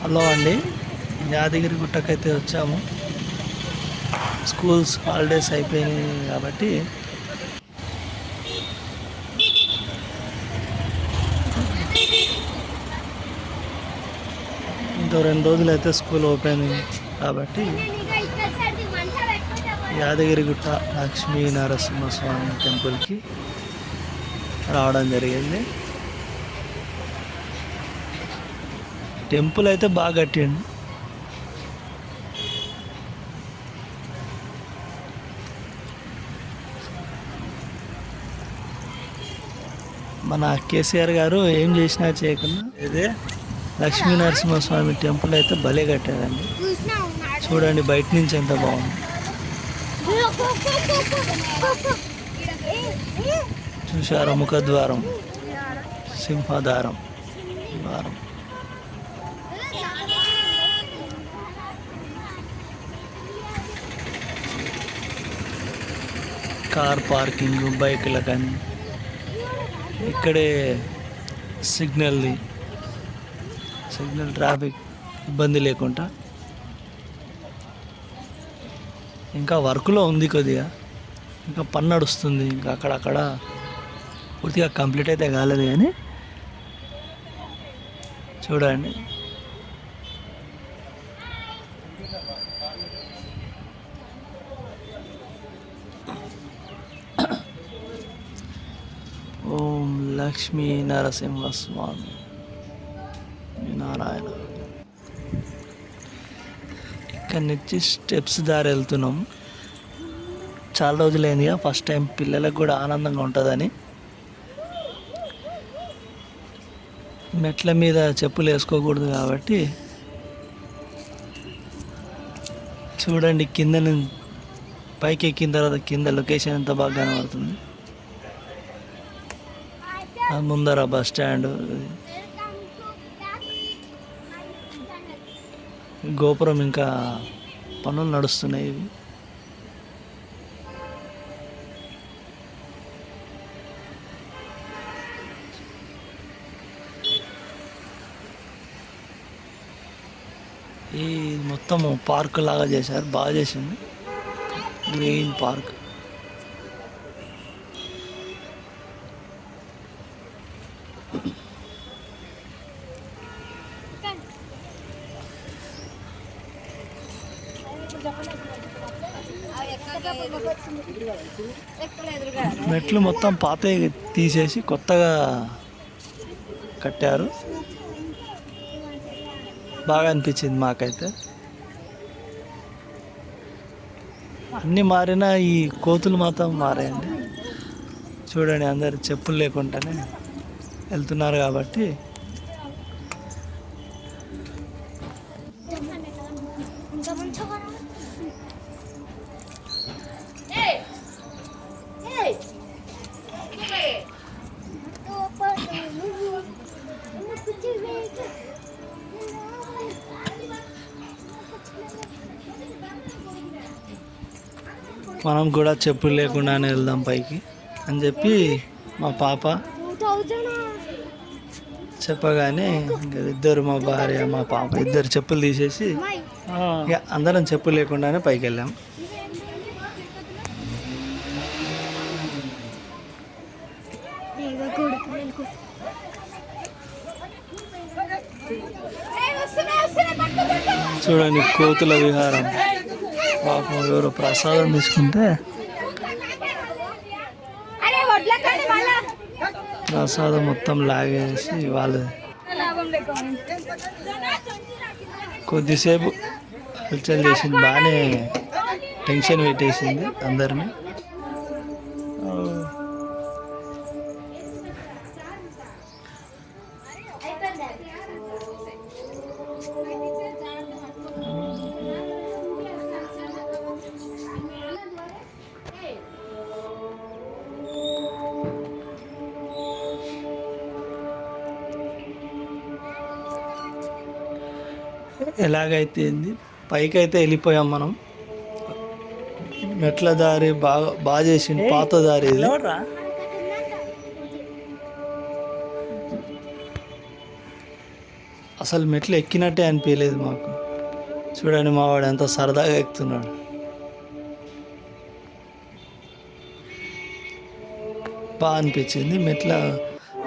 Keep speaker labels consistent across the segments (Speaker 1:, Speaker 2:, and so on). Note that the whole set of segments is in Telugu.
Speaker 1: హలో అండి, యాదగిరి గుట్టకైతే వచ్చాము. స్కూల్స్ హాలిడేస్ అయిపోయినాయి కాబట్టి ఇంకో 2 రోజులు అయితే స్కూల్ ఓపెన్ కాబట్టి యాదగిరిగుట్ట లక్ష్మీ నరసింహస్వామి టెంపుల్కి రావడం జరిగింది. టెంపుల్ అయితే బాగా కట్టిండు. మన కేసీఆర్ గారు ఏం చేసినా చేయకుండా ఇదే లక్ష్మీ నరసింహస్వామి టెంపుల్ అయితే భలే కట్టారండి. చూడండి బయట నుంచి ఎంత బాగుంది. చూశారా ముఖద్వారం, సింహద్వారం ద్వారం. కార్ పార్కింగ్ బైకుల కానీ ఇక్కడే సిగ్నల్ ట్రాఫిక్ ఇబ్బంది లేకుండా. ఇంకా వర్క్లో ఉంది కొద్దిగా, ఇంకా పని నడుస్తుంది. ఇంకా అక్కడక్కడ పూర్తిగా కంప్లీట్ అయితే కాలేదు కానీ చూడండి. ఓం లక్ష్మీ నరసింహస్వామి నారాయణ. ఇక్కడి నుంచి స్టెప్స్ దారి వెళ్తున్నాం. చాలా రోజులైందిగా, ఫస్ట్ టైం పిల్లలకు కూడా ఆనందంగా ఉంటుందని మెట్ల మీద చెప్పులు వేసుకోకూడదు కాబట్టి చూడండి. కింద పైకి ఎక్కిన తర్వాత కింద లొకేషన్ ఎంత బాగా కనబడుతుంది. ముందర బస్ స్టాండ్, గోపురం ఇంకా పనులు నడుస్తున్నాయి. ఇవి ఈ మొత్తం పార్క్ లాగా చేశారు, బాగా చేసింది. Green park. మెట్లు మొత్తం పాత తీసేసి కొత్తగా కట్టారు. బాగా అనిపించింది మాకైతే. అన్నీ మారినా ఈ కోతులు మాత్రం మారాయండి. చూడండి, అందరు చెప్పులు లేకుండానే వెళ్తున్నారు కాబట్టి మనం కూడా చెప్పులు లేకుండానే వెళ్దాం పైకి అని చెప్పి మా పాప చెప్పగానే ఇద్దరు, మా భార్య మా పాప ఇద్దరు చెప్పులు తీసేసి ఇక అందరం చెప్పులు లేకుండానే పైకి వెళ్ళాం. చూడండి కోతుల విహారం. పాపం ఎవరో ప్రసాదం తీసుకుంటే ప్రసాదం మొత్తం లాగేసి వాళ్ళు కొద్దిసేపు హల్చల్ చేసింది. బాగానే టెన్షన్ పెట్టేసింది అందరినీ. ఎలాగైతే పైకి అయితే వెళ్ళిపోయాం మనం. మెట్ల దారి బాగా చేసింది, పాత దారి ఇది. అసలు మెట్లు ఎక్కినట్టే అనిపించలేదు మాకు. చూడండి మా వాడు ఎంత సరదాగా ఎక్కుతున్నాడు. బాగా అనిపించింది మెట్ల.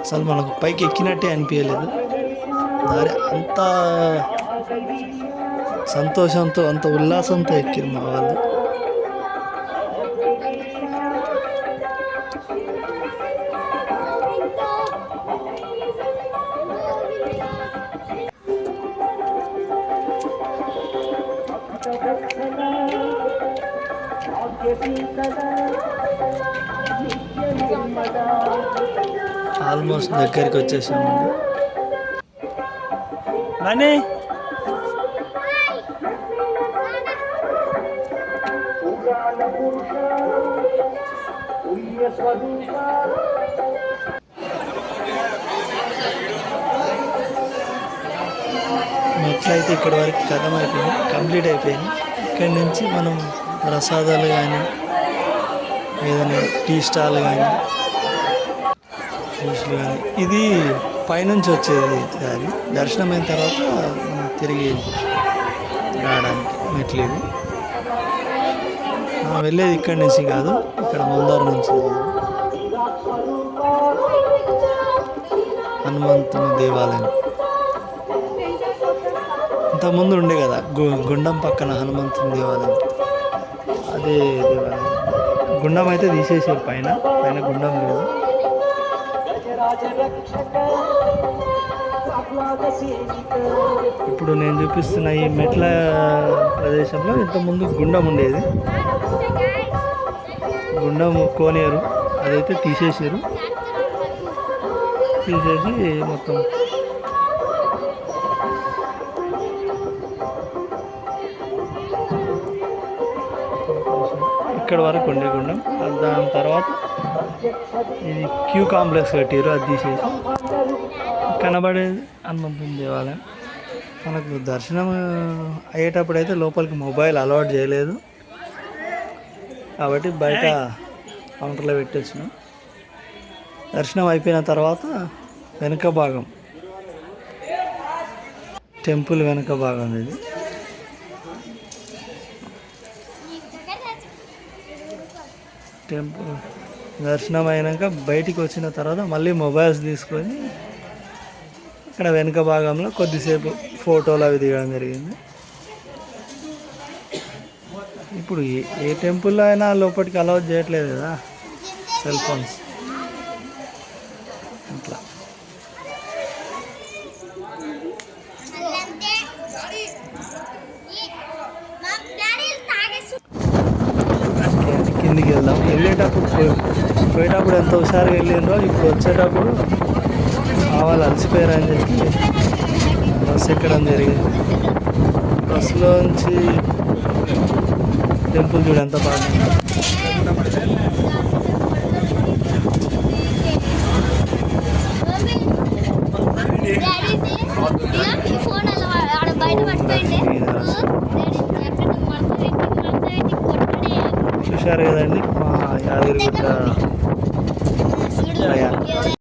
Speaker 1: అసలు మనకు పైకి ఎక్కినట్టే అనిపించలేదు. దారి అంత సంతోషంతో అంత ఉల్లాసంతో ఎక్కింది మా వాళ్ళు. ఆల్మోస్ట్ దగ్గరికి వచ్చేసామండి. కానీ మెట్లయితే ఇక్కడ వరకు కథం అయిపోయింది, కంప్లీట్ అయిపోయింది. ఇక్కడి నుంచి మనం ప్రసాదాలు కానీ ఏదైనా టీ స్టాల్ కానీ జ్యూస్లు కానీ, ఇది పైనుంచి వచ్చేది దారి. దర్శనం అయిన తర్వాత మనం తిరిగి రావడానికి మెట్లు ఇవి. మనం వెళ్ళేది ఇక్కడి నుంచి కాదు, ఇక్కడ మందారం నుంచి. హనుమంతుని దేవాలయం ఇంతకుముందు ఉండే కదా, గుండం పక్కన హనుమంతుని దేవాలయం, అదే దేవాలయం. గుండం అయితే తీసేసారు, పైన గుండం లేదు. ఇప్పుడు నేను చూపిస్తున్న ఈ మెట్ల ప్రదేశంలో ఇంతకుముందు గుండం ఉండేది. గుండం కోనేరు అదైతే తీసేసి మొత్తం ఇక్కడ వరకు ఉండే గుండం. దాని తర్వాత ఇది క్యూ కాంప్లెక్స్ కట్టారు, అది తీసేసి కనబడేది హనుమంతుని దేవాలయం. మనకు దర్శనం అయ్యేటప్పుడు అయితే లోపలికి మొబైల్ అలవాటు చేయలేదు కాబట్టి బయట కౌంటర్లో పెట్టొచ్చినాం. దర్శనం అయిపోయిన తర్వాత వెనుక భాగం, టెంపుల్ వెనుక భాగం ఇది. టెంపుల్ దర్శనం అయినాక బయటికి వచ్చిన తర్వాత మళ్ళీ మొబైల్స్ తీసుకొని ఇక్కడ వెనుక భాగంలో కొద్దిసేపు ఫోటోలు అవి దిగడం జరిగింది. ఇప్పుడు ఏ టెంపుల్లో అయినా లోపలికి అలౌ చేయట్లేదు కదా సెల్ ఫోన్స్, అట్లా. కిందికి వెళ్దాం. పోయేటప్పుడు ఎంత హుషారుగా వెళ్ళిండ్రో, ఇప్పుడు వచ్చేటప్పుడు వాళ్ళు అలసిపోయారని చెప్పి బస్సు ఎక్కడం జరిగింది. బస్సులోంచి టెంపుల్ చూడు ఎంత బాగుంది. చూశారు కదండి మా యాదగిరిగుట్ట ప్రయాణం.